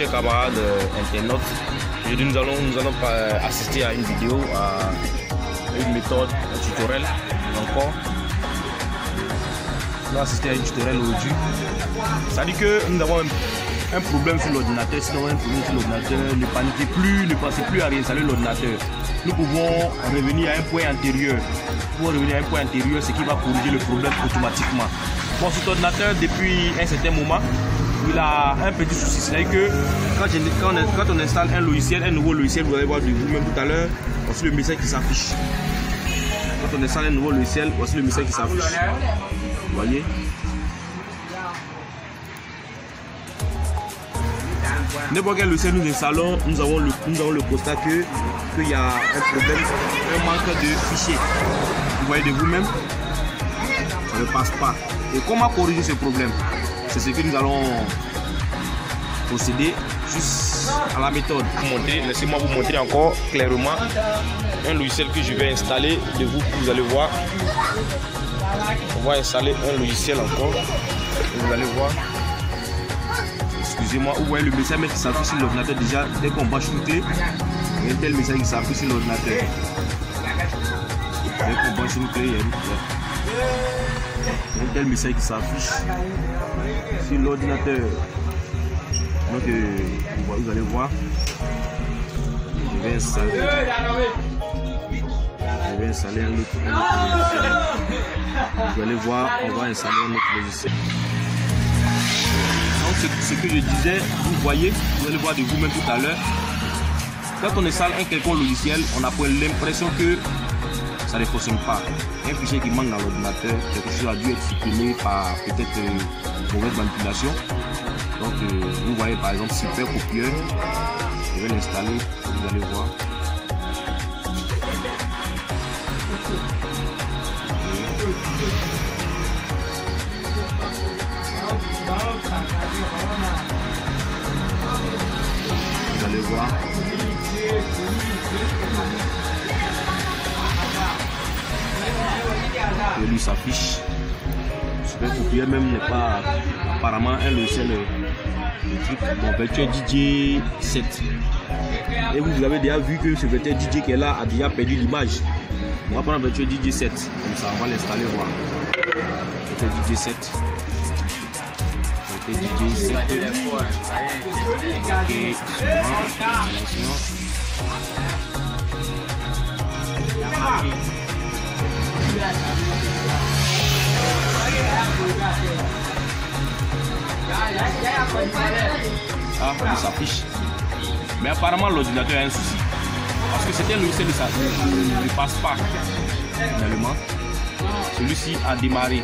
chers camarades internautes, aujourd'hui nous allons assister à une vidéo, à une méthode, un tutoriel encore. On va assister à une tutoriel aujourd'hui. Ça dit que nous avons un problème sur l'ordinateur. Si nous avons un problème sur l'ordinateur, ne paniquez plus, ne pensez plus à réinstaller l'ordinateur. Nous pouvons revenir à un point antérieur. Pour revenir à un point antérieur, ce qui va corriger le problème automatiquement. Bon, cet ordinateur, depuis un certain moment, il a un petit souci. C'est-à-dire que quand on installe un logiciel, un nouveau logiciel, vous allez voir de vous-même tout à l'heure, voici le message qui s'affiche. Quand on installe un nouveau logiciel, voici le message qui s'affiche. Vous voyez? N'importe quel logiciel nous installons, nous avons le constat qu'il y a un problème, un manque de fichiers. Vous voyez de vous-même, ça ne passe pas. Et comment corriger ce problème? C'est ce que nous allons procéder juste à la méthode. Laissez-moi vous montrer encore clairement un logiciel que je vais installer de vous allez voir. On va installer un logiciel encore. Vous allez voir. Excusez-moi, vous voyez le message qui s'affiche sur l'ordinateur déjà. Dès qu'on va shooter, il y a un tel message qui s'affiche sur l'ordinateur. Dès qu'on va shooter, il y a un tel message qui s'affiche sur l'ordinateur. Donc vous allez voir. Je vais installer un autre logiciel. Vous allez voir, on va installer un autre logiciel. Donc ce que je disais, vous voyez, vous allez voir de vous-même tout à l'heure. Quand on installe un quelconque logiciel, on a l'impression que ça ne fonctionne pas. Un fichier qui manque dans l'ordinateur, quelque chose a dû être supprimé par peut-être mauvaise manipulation. Donc vous voyez par exemple Super Copieur. Je vais l'installer, vous allez voir. Vous allez voir. Et lui s'affiche. Super Copieur même n'est pas apparemment un logiciel de truc. Bon, Virtual DJ 7. Et vous avez déjà vu que ce Virtual DJ qui est là a déjà perdu l'image. On va prendre Virtual DJ 7. Comme ça, on va l'installer voir. Virtual DJ 7. Virtual DJ 7. Ok. Ah, il s'affiche. Mais apparemment l'ordinateur a un souci. Parce que c'était un logiciel ne passe pas finalement. Celui-ci a démarré.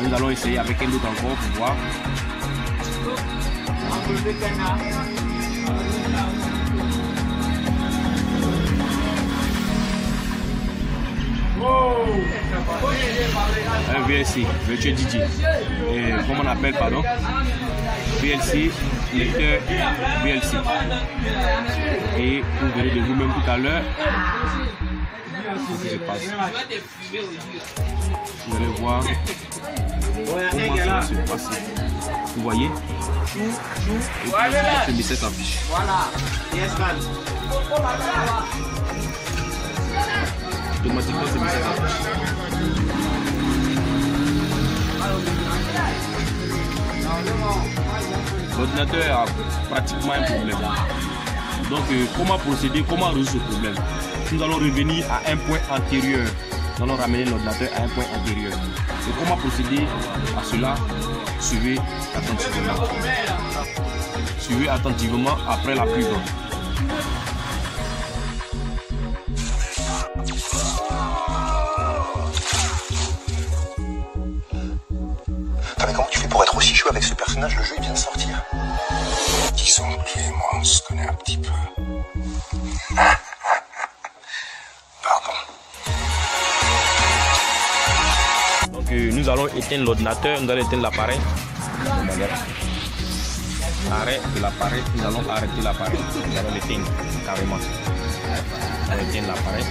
Nous allons essayer avec un autre encore pour voir. Un VLC, Virtual DJ. Et comment on appelle, pardon? VLC, lecteur VLC. Et vous verrez de vous-même tout à l'heure ce qui se passe. Vous allez voir comment ça va se passer. Vous voyez? Et puis, ce message s'affiche. Voilà. Automatiquement, ce message s'affiche. L'ordinateur a pratiquement un problème. Donc comment procéder, comment résoudre ce problème? Nous allons revenir à un point antérieur. Nous allons ramener l'ordinateur à un point antérieur. Et comment procéder à cela? Suivez attentivement. Suivez attentivement après la pub. Mais comment tu fais pour être aussi chaud avec ce personnage? Le jeu il vient de sortir. Qui sont clés, moi on se connaît un petit peu. Pardon. Donc nous allons éteindre l'ordinateur, nous allons éteindre l'appareil. Arrêt de l'appareil, nous allons arrêter l'appareil. Nous allons l'éteindre carrément. On va éteindre l'appareil.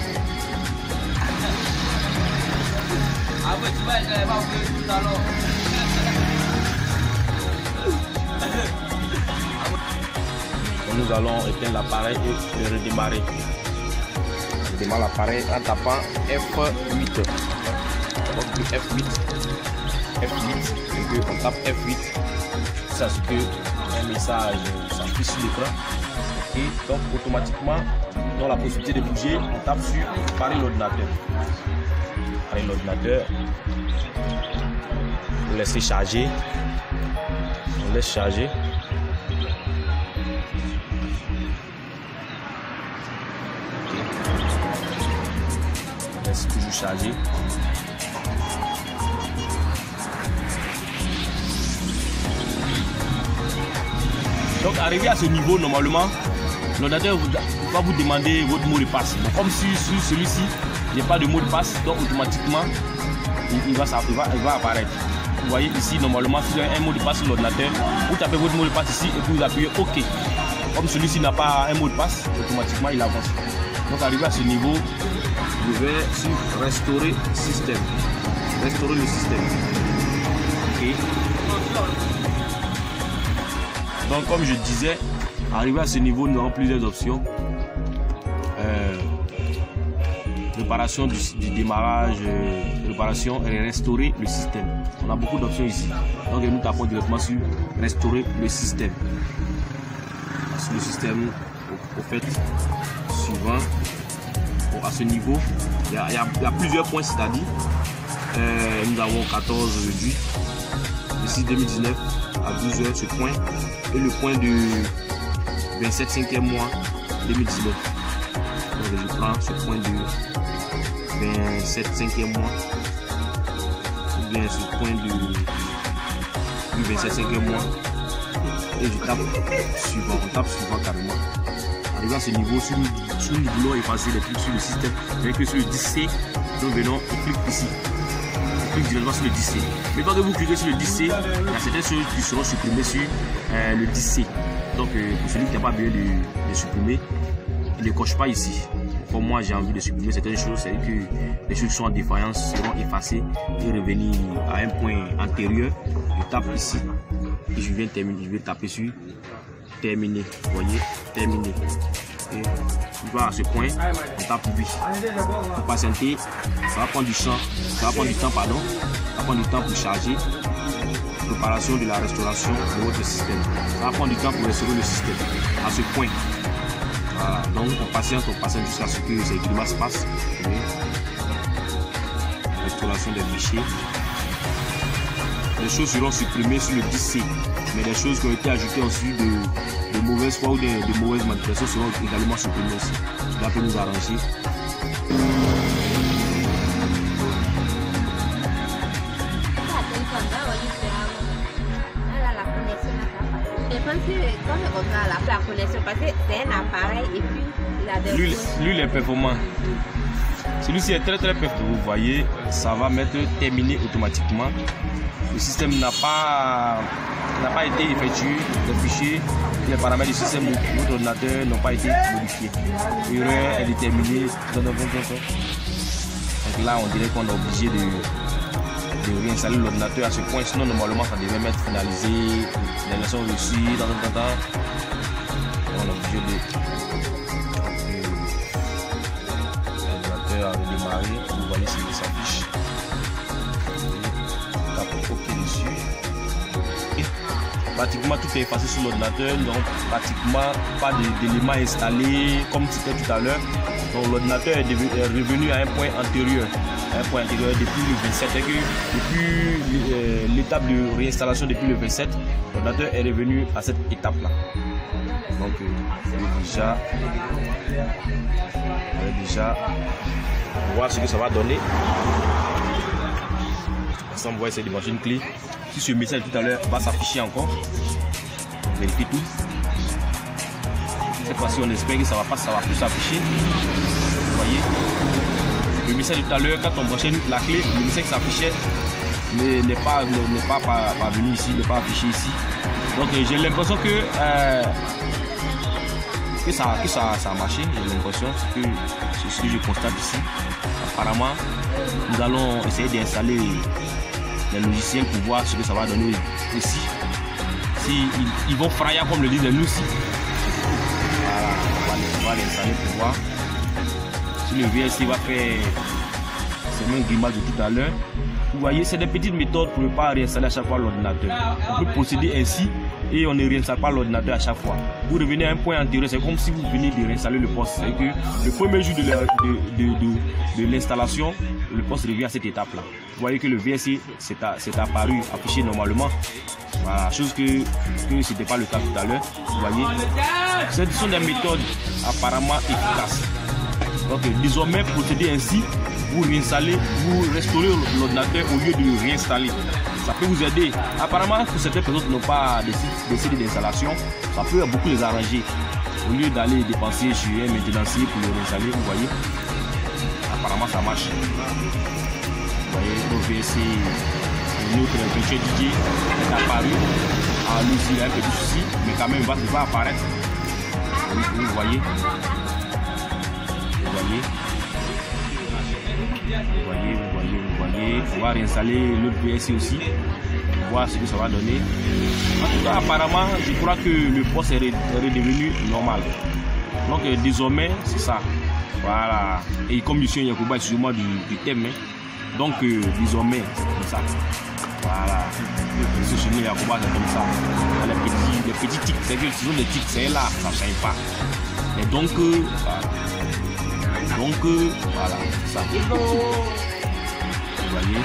Donc, nous allons éteindre l'appareil et le redémarrer. On démarre l'appareil en tapant F8. Donc F8. Et on tape F8. Ça c'est que un message s'affiche sur l'écran. Et donc automatiquement, dans la possibilité de bouger, on tape sur Parer l'ordinateur. Parer l'ordinateur. Vous laissez charger. On laisse charger. On laisse toujours charger. Donc arrivé à ce niveau, normalement, l'ordinateur va vous demander votre mot de passe. Donc, comme sur celui-ci, il n'y a pas de mot de passe, donc automatiquement, il va apparaître. Vous voyez ici, normalement, si vous avez un mot de passe sur l'ordinateur, vous tapez votre mot de passe ici et puis vous appuyez OK. Comme celui-ci n'a pas un mot de passe, automatiquement, il avance. Donc arrivé à ce niveau, je vais sur Restaurer système. Restaurer le système. OK. Donc comme je disais, arrivé à ce niveau, nous avons plusieurs options. Réparation du démarrage, réparation et restaurer le système. On a beaucoup d'options ici. Donc nous tapons directement sur restaurer le système. Sur le système, au fait, suivant, bon, à ce niveau, il y a plusieurs points, c'est-à-dire nous avons 14 aujourd'hui, le 6 2019 à 12 h ce point, et le point de 27 5e mois 2019. Donc je prends ce point de 27 5e mois, ou bien ce point de 27 5e mois, et je tape suivant, on tape suivant carrément. Arrivé à ce niveau, si nous voulons effacer les trucs sur le système, avec que sur le 10C, nous venons, on clique ici. On clique directement sur le 10C. Mais quand vous cliquez sur le 10C, il y a certaines choses qui seront supprimées sur le 10C. Donc pour celui qui n'a pas besoin de supprimer, il ne coche pas ici. Comme moi j'ai envie de supprimer certaines choses, c'est-à-dire que les choses qui sont en défaillance seront effacées et revenir à un point antérieur. Je tape ici et je viens terminer. Je vais taper sur terminer. Vous voyez, terminer. Et je vois à ce point, on tape oui. Pour patienter, ça va prendre du temps. Ça va prendre du temps, pardon. Ça va prendre du temps pour charger. Préparation de la restauration de votre système. Ça va prendre du temps pour restaurer le système. À ce point. Voilà. Donc on patiente jusqu'à ce que ces éléments se passent. Restauration des fichiers. Les choses seront supprimées sur le 10C, mais les choses qui ont été ajoutées ensuite de mauvaise foi ou de mauvaises manipulations seront également supprimées aussi. Cela peut nous arranger. Quand je regarde la connexion, parce que c'est un appareil et puis il a des... Lui, il est performant. Celui-ci est très performant. Vous voyez, ça va mettre terminé automatiquement. Le système n'a pas été effectué. Les fichiers, les paramètres du système de votre ordinateur n'ont pas été modifiés. Erreur est déterminée. Donc là, on dirait qu'on est obligé de réinstaller l'ordinateur à ce point. Sinon, normalement, ça devait mettre finalisé. Les leçons reçues dans un temps. On est obligé de l'ordinateur a redémarré. Vous voyez ce qui s'affiche. OK dessus. Et pratiquement tout est effacé sur l'ordinateur, donc pratiquement pas d'éléments installés comme c'était tout à l'heure. Donc l'ordinateur est revenu à un point antérieur. Depuis le 27, depuis l'étape de réinstallation depuis le 27, l'ordinateur est revenu à cette étape là. Donc déjà on va voir ce que ça va donner. On voit essayer de brancher une clé. Si ce message tout à l'heure va s'afficher encore, on vérifie tout. Cette fois-ci, on espère que ça va plus s'afficher. Vous voyez, le message tout à l'heure, quand on branchait la clé, le message qui s'affichait n'est pas venu ici, n'est pas affiché ici. Donc j'ai l'impression que ça a marché. J'ai l'impression que c'est ce que je constate ici. Apparemment, nous allons essayer d'installer les logiciels pour voir ce que ça va donner ici. Si ils vont fryer comme le disent nous ici. on va l'installer pour voir si le VSC va faire ces mêmes grimaces de tout à l'heure. Vous voyez, c'est des petites méthodes pour ne pas réinstaller à chaque fois l'ordinateur. On peut procéder ainsi et on ne réinstalle pas l'ordinateur à chaque fois. Vous revenez à un point antérieur, c'est comme si vous venez de réinstaller le poste. C'est que le premier jour de l'installation, le poste revient à cette étape-là. Vous voyez que le VSC s'est apparu, affiché normalement. Voilà, chose que ce n'était pas le cas tout à l'heure. Vous voyez, ce sont des méthodes apparemment efficaces. Donc désormais, procéder ainsi, vous réinstallez, vous restaurez l'ordinateur au lieu de le réinstaller. Ça peut vous aider. Apparemment, pour certaines personnes qui n'ont pas de CD d'installation, ça peut beaucoup les arranger. Au lieu d'aller dépenser sur un maintenancier pour le réinstaller, vous voyez, apparemment ça marche. Vous voyez, le VSC, notre virtuel DJ est apparu. Ah, lui aussi, il a un petit souci, mais quand même, il va apparaître. Vous voyez. Vous voyez. On va réinstaller l'autre VSC aussi. Voir ce que ça va donner. En tout cas, apparemment, je crois que le poste est redevenu normal. Donc, désormais, c'est ça. Voilà. Et comme monsieur Yacouba, excusez-moi du thème. Donc, désormais, c'est comme ça. Voilà. Monsieur Yacouba, c'est comme ça. Les petits tics, c'est que ce sont des tics, c'est là, ça ne change pas. Et donc, voilà. Voilà, ça. Vous voyez,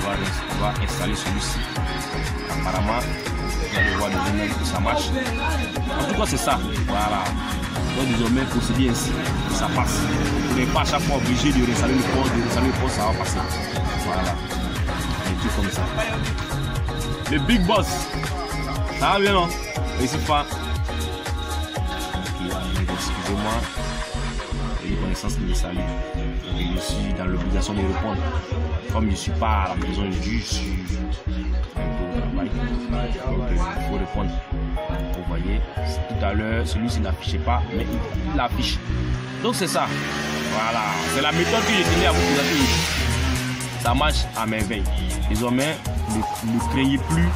on va installer celui-ci. Apparemment, vous allez voir désormais que ça marche. En tout cas, c'est ça. Voilà. Donc, désormais, procéder ainsi, ça passe. Vous n'êtes pas à chaque fois obligé de réinstaller le poste, ça va passer. Voilà. Et tout comme ça. Le Big Boss. Ça va bien, non? Et c'est pas. Excusez-moi. Les connaissances qui me saluent. Et je suis dans l'obligation de répondre. Comme je ne suis pas à la maison, je suis un peu au travail. Donc il faut répondre. Vous voyez, tout à l'heure, celui-ci n'affichait pas, mais il l'affiche. Donc c'est ça. Voilà. C'est la méthode que je tenais à vous présenter ici. Ça marche à merveille. Désormais, ne craignez plus,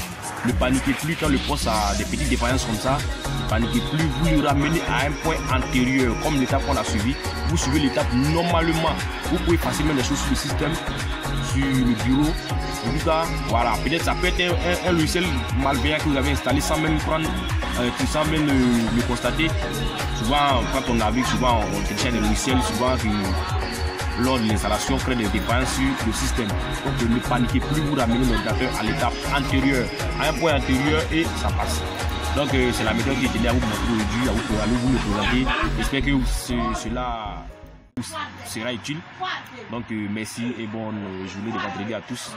ne paniquez plus quand le poste a des petites défaillances comme ça. Ne paniquez plus, vous le ramenez à un point antérieur, comme l'étape qu'on a suivi. Vous suivez l'étape normalement. Vous pouvez facilement les choses sur le système, sur le bureau. En tout cas, voilà, peut-être ça peut être un logiciel malveillant que vous avez installé sans même sans même le constater. Souvent, quand on navigue, souvent on télécharge des logiciels, souvent lors de l'installation, crée des dépendances sur le système. Donc ne paniquez plus, vous ramenez l'ordinateur à l'étape antérieure, à un point antérieur et ça passe. Donc c'est la méthode que je tenais à vous montrer aujourd'hui, à vous le présenter. J'espère que cela sera utile. Donc merci et bonne journée de vendredi à tous.